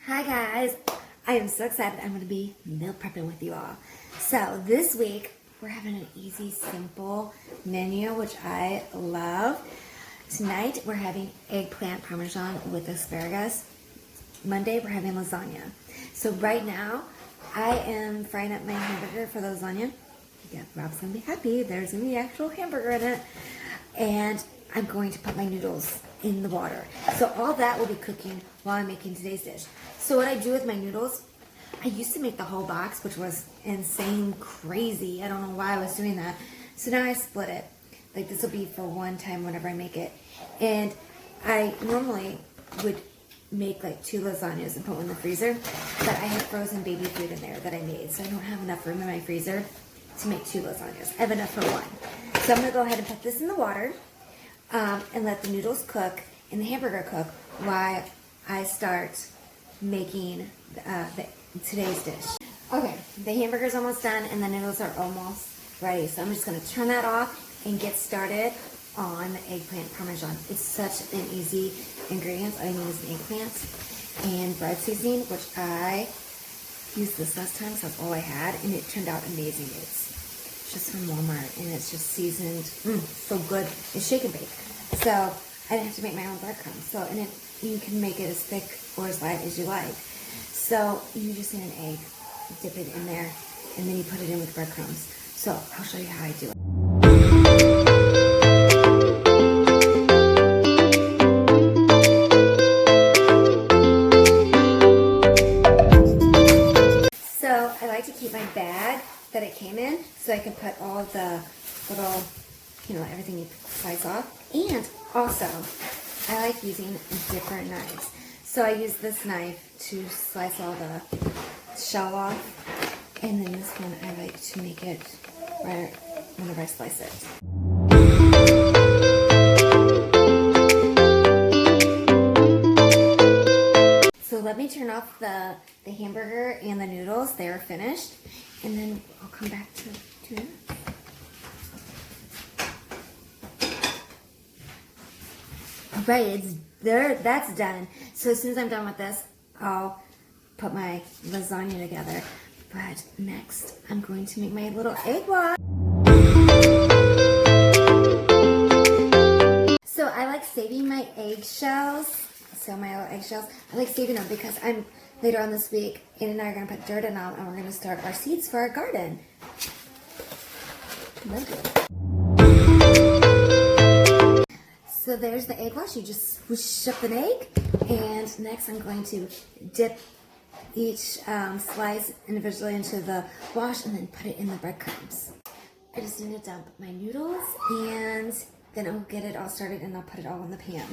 Hi guys, I am so excited. I'm going to be meal prepping with you all. So this week we're having an easy, simple menu, which I love. Tonight we're having eggplant parmesan with asparagus. Monday we're having lasagna. So right now I am frying up my hamburger for the lasagna. Yeah, Rob's going to be happy. There's going to be actual hamburger in it. And I'm going to put my noodles in the water. So all that will be cooking while I'm making today's dish. So what I do with my noodles, I used to make the whole box, which was insane, crazy. I don't know why I was doing that. So now I split it. Like this will be for one time whenever I make it. And I normally would make like 2 lasagnas and put one in the freezer. But I have frozen baby food in there that I made. So I don't have enough room in my freezer to make 2 lasagnas. I have enough for one. So I'm going to go ahead and put this in the water. And let the noodles cook and the hamburger cook while I start making today's dish. Okay, the hamburger's almost done and the noodles are almost ready. So I'm just going to turn that off and get started on the eggplant parmesan. It's such an easy ingredient. All I need is an eggplant and bread seasoning, which I used this last time, so that's all I had, and it turned out amazing. It's just from Walmart, and it's just seasoned, so good. It's shake and bake, so I didn't have to make my own breadcrumbs. So, and you can make it as thick or as light as you like. So you just need an egg, dip it in there, and then you put it in with breadcrumbs. So I'll show you how I do it. So I like to keep my bag that it came in, so I can put all of the little, everything you slice off. And also, I like using different knives. So I use this knife to slice all the shell off, and then this one I like to make it right whenever I slice it. So let me turn off the hamburger and the noodles. They are finished. And then I'll come back to it. Right, it's there. That's done. So as soon as I'm done with this, I'll put my lasagna together. But next, I'm going to make my little egg wash. So I like saving my eggshells. So my little eggshells, I like saving them because later on this week, Ann and I are going to put dirt in them, and we're going to start our seeds for our garden. So there's the egg wash. You just swoosh up an egg, and next I'm going to dip each slice individually into the wash and then put it in the breadcrumbs. I just need to dump my noodles, and then I'll get it all started and I'll put it all in the pan.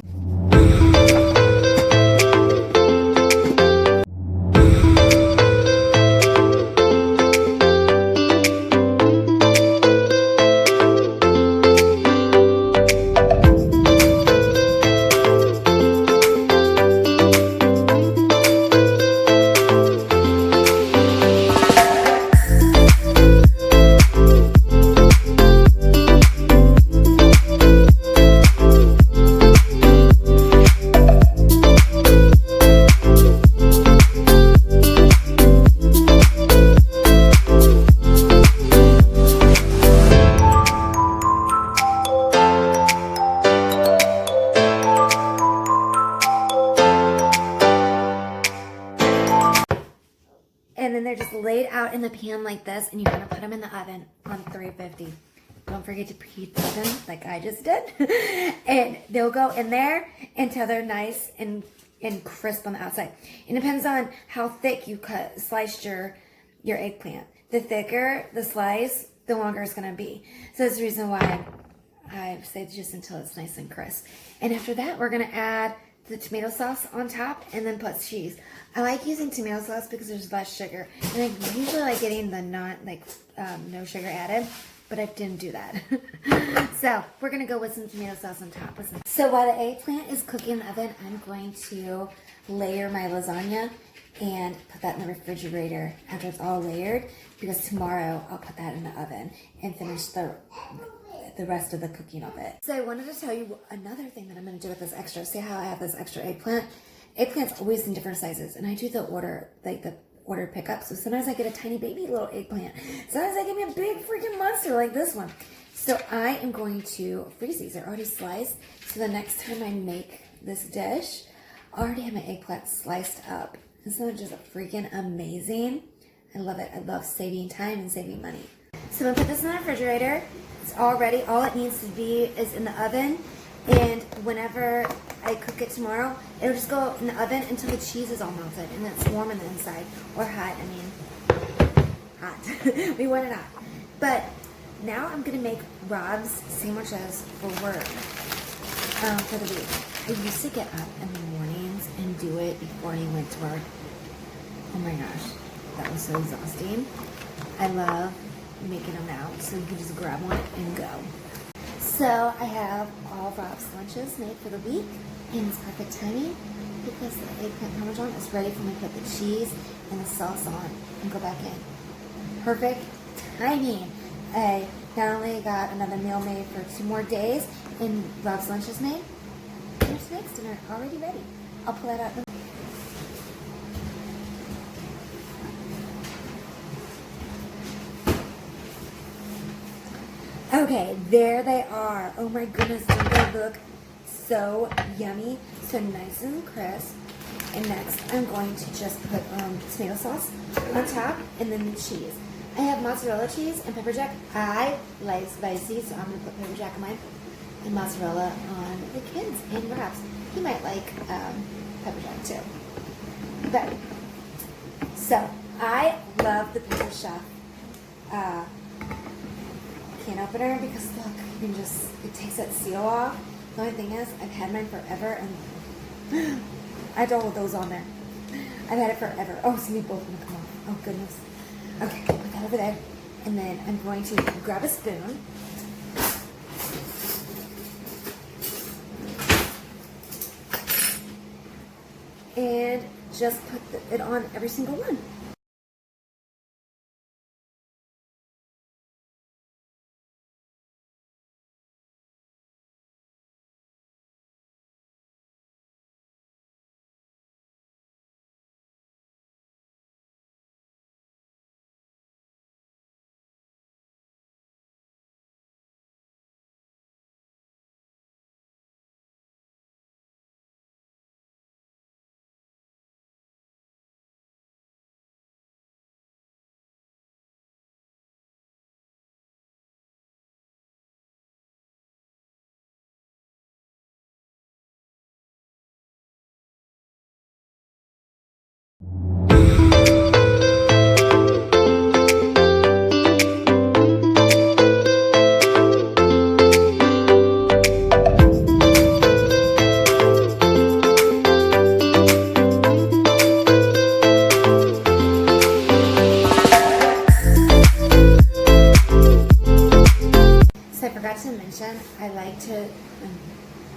And then they're just laid out in the pan like this, and you're going to put them in the oven on 350. Don't forget to preheat the oven like I just did. And they'll go in there until they're nice and crisp on the outside. It depends on how thick you sliced your eggplant. The thicker the slice, the longer it's going to be. So that's the reason why I say just until it's nice and crisp. And after that, we're going to add the tomato sauce on top and then put cheese. I like using tomato sauce because there's less sugar, and I usually like getting the no sugar added, but I didn't do that. So we're gonna go with some tomato sauce on top. So while the eggplant is cooking in the oven, I'm going to layer my lasagna and put that in the refrigerator after it's all layered, because tomorrow I'll put that in the oven and finish the rest of the cooking of it. So I wanted to tell you another thing that I'm going to do with this extra. See how I have this extra eggplant? eggplant's always in different sizes, and I do the order, like the order pickup. So sometimes I get a tiny baby little eggplant. Sometimes I get me a big freaking monster like this one. So I am going to freeze these. They're already sliced. So the next time I make this dish, I already have my eggplant sliced up. Isn't that just freaking amazing? I love it. I love saving time and saving money. So I'm gonna put this in the refrigerator. It's all ready. All it needs to be is in the oven. And whenever I cook it tomorrow, it'll just go in the oven until the cheese is all melted and it's warm on the inside. Or hot, I mean, hot. We want it hot. But now I'm gonna make Rob's sandwiches for work for the week. I used to get up in the mornings and do it before he went to work. Oh my gosh, that was so exhausting. I love making them now, so you can just grab one and go. So I have all of Rob's lunches made for the week, and it's perfect timing because the eggplant parmesan is ready for me to put the cheese and the sauce on and go back in. Perfect timing. I not only got another meal made for 2 more days, and Rob's lunch is made. There's next dinner already ready. I'll pull that out. Okay, there they are. Oh my goodness, don't they look so yummy, so nice and crisp. And next, I'm going to just put tomato sauce on top and then the cheese. I have mozzarella cheese and pepper jack. I like spicy, so I'm going to put pepper jack on mine and mozzarella on the kids and Rob's. He might like pepper jack too. But, so, I love the Pizza Chef can opener because look, you can just, it takes that seal off. The only thing is, I've had mine forever and I don't want those on there. I've had it forever. Oh, so they both want to come off. Oh goodness. Okay, put that over there. And then I'm going to grab a spoon. And just put it on every single one. To mention, I like to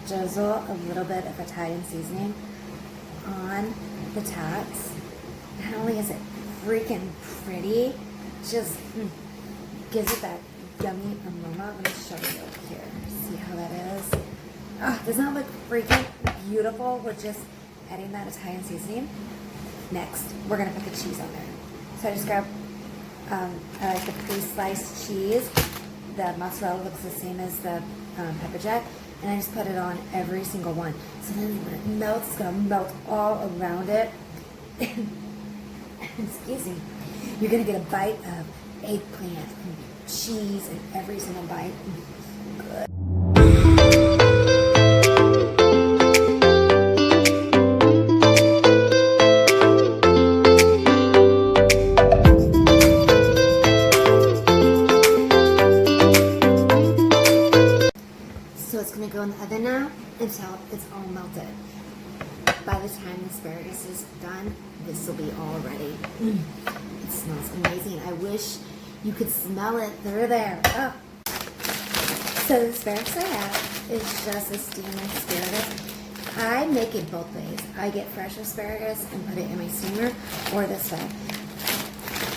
drizzle a little bit of Italian seasoning on the tots. Not only is it freaking pretty, just gives it that yummy aroma. Let me show you here. See how that is? Oh, doesn't that look freaking beautiful? We're just adding that Italian seasoning. Next, we're gonna put the cheese on there. So I just grabbed I like the pre-sliced cheese. The mozzarella looks the same as the pepper jack, and I just put it on every single one. So then when it melts, it's gonna melt all around it. Excuse me. You're gonna get a bite of eggplant and cheese in every single bite. Good. It's going to go in the oven now until it's all melted. By the time the asparagus is done, this will be all ready. It smells amazing. I wish you could smell it through there. Oh. So the asparagus I have is just a steamed asparagus. I make it both ways. I get fresh asparagus and put it in my steamer, or this way.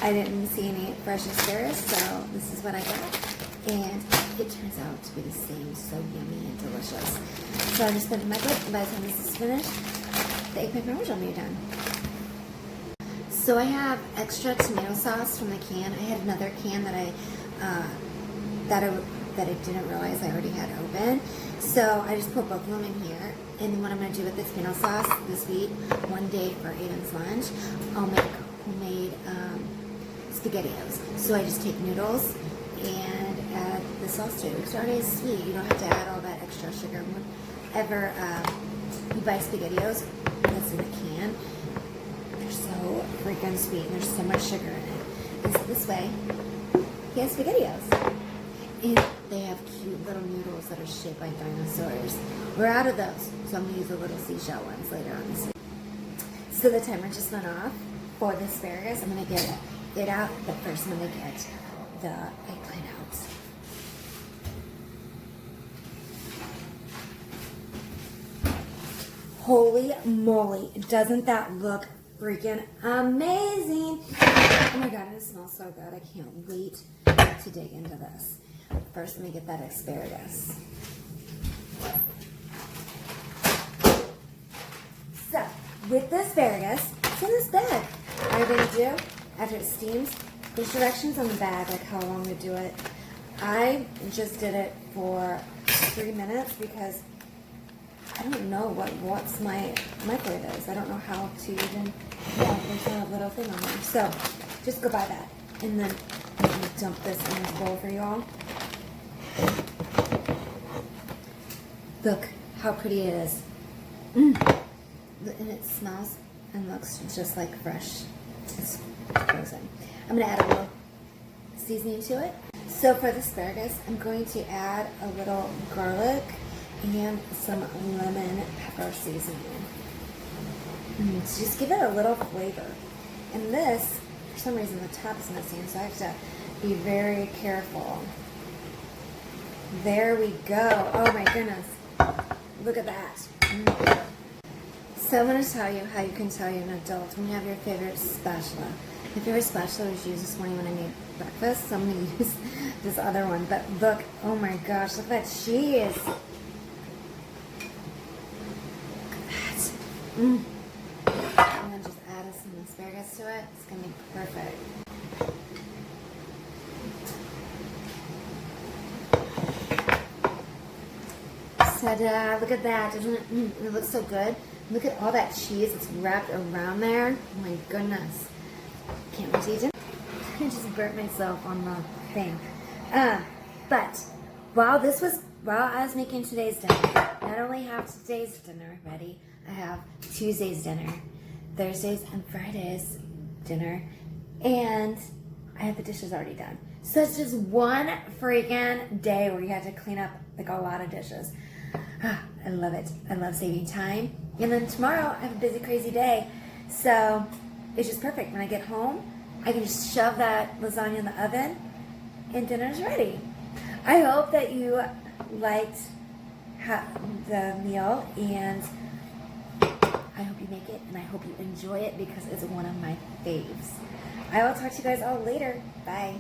I didn't see any fresh asparagus, so this is what I got. And it turns out to be the same, so yummy and delicious. So I just put it in my plate, and by the time this is finished, the eggplant parmesan when you're done. So I have extra tomato sauce from the can. I had another can that I didn't realize I already had open. So I just put both of them in here. And what I'm going to do with the tomato sauce this week, one day for Aiden's lunch, I'll make homemade SpaghettiOs. So I just take noodles and add the sauce to it. It's already sweet. You don't have to add all that extra sugar. Whenever you buy SpaghettiOs that's in a can, they're so freaking sweet and there's so much sugar in it. And so this way, he has SpaghettiOs. And they have cute little noodles that are shaped like dinosaurs. We're out of those, so I'm going to use the little seashell ones later on this week. So the timer just went off for the asparagus. I'm going to get it out, but first I'm going to get the eggplant out. Holy moly, doesn't that look freaking amazing? Oh my god, it smells so good. I can't wait to dig into this. First, let me get that asparagus. So, with the asparagus, it's in this bag. What you're going to do, after it steams, there's directions on the bag, like how long to do it. I just did it for 3 minutes because I don't know what's my microwave is. I don't know how to even, there's a little thing on there. So, just go by that. And then I'm going to dump this in this bowl for you all. Look how pretty it is. And it smells and looks just like fresh. It's frozen. I'm going to add a little seasoning to it. So for the asparagus, I'm going to add a little garlic and some lemon pepper seasoning. To just give it a little flavor. And this, for some reason, the top is missing, so I have to be very careful. There we go. Oh my goodness. Look at that. So I'm going to tell you how you can tell you're an adult when you have your favorite spatula. My favorite spatula was used this morning when I made breakfast, so I'm going to use this other one. But look, oh my gosh, look at that cheese. Look at that. I'm going to just add some asparagus to it. It's going to be perfect. Ta-da, look at that. Doesn't it, it looks so good. Look at all that cheese that's wrapped around there. Oh my goodness. Can't wait to eat it. I just burnt myself on the thing. But while I was making today's dinner, not only have today's dinner ready, I have Tuesday's dinner, Thursday's and Friday's dinner, and I have the dishes already done. So it's just one freaking day where you have to clean up like a lot of dishes. I love it. I love saving time. And then tomorrow I have a busy, crazy day. So it's just perfect. When I get home, I can just shove that lasagna in the oven and dinner's ready. I hope that you liked the meal, and I hope you make it, and I hope you enjoy it because it's one of my faves. I will talk to you guys all later. Bye.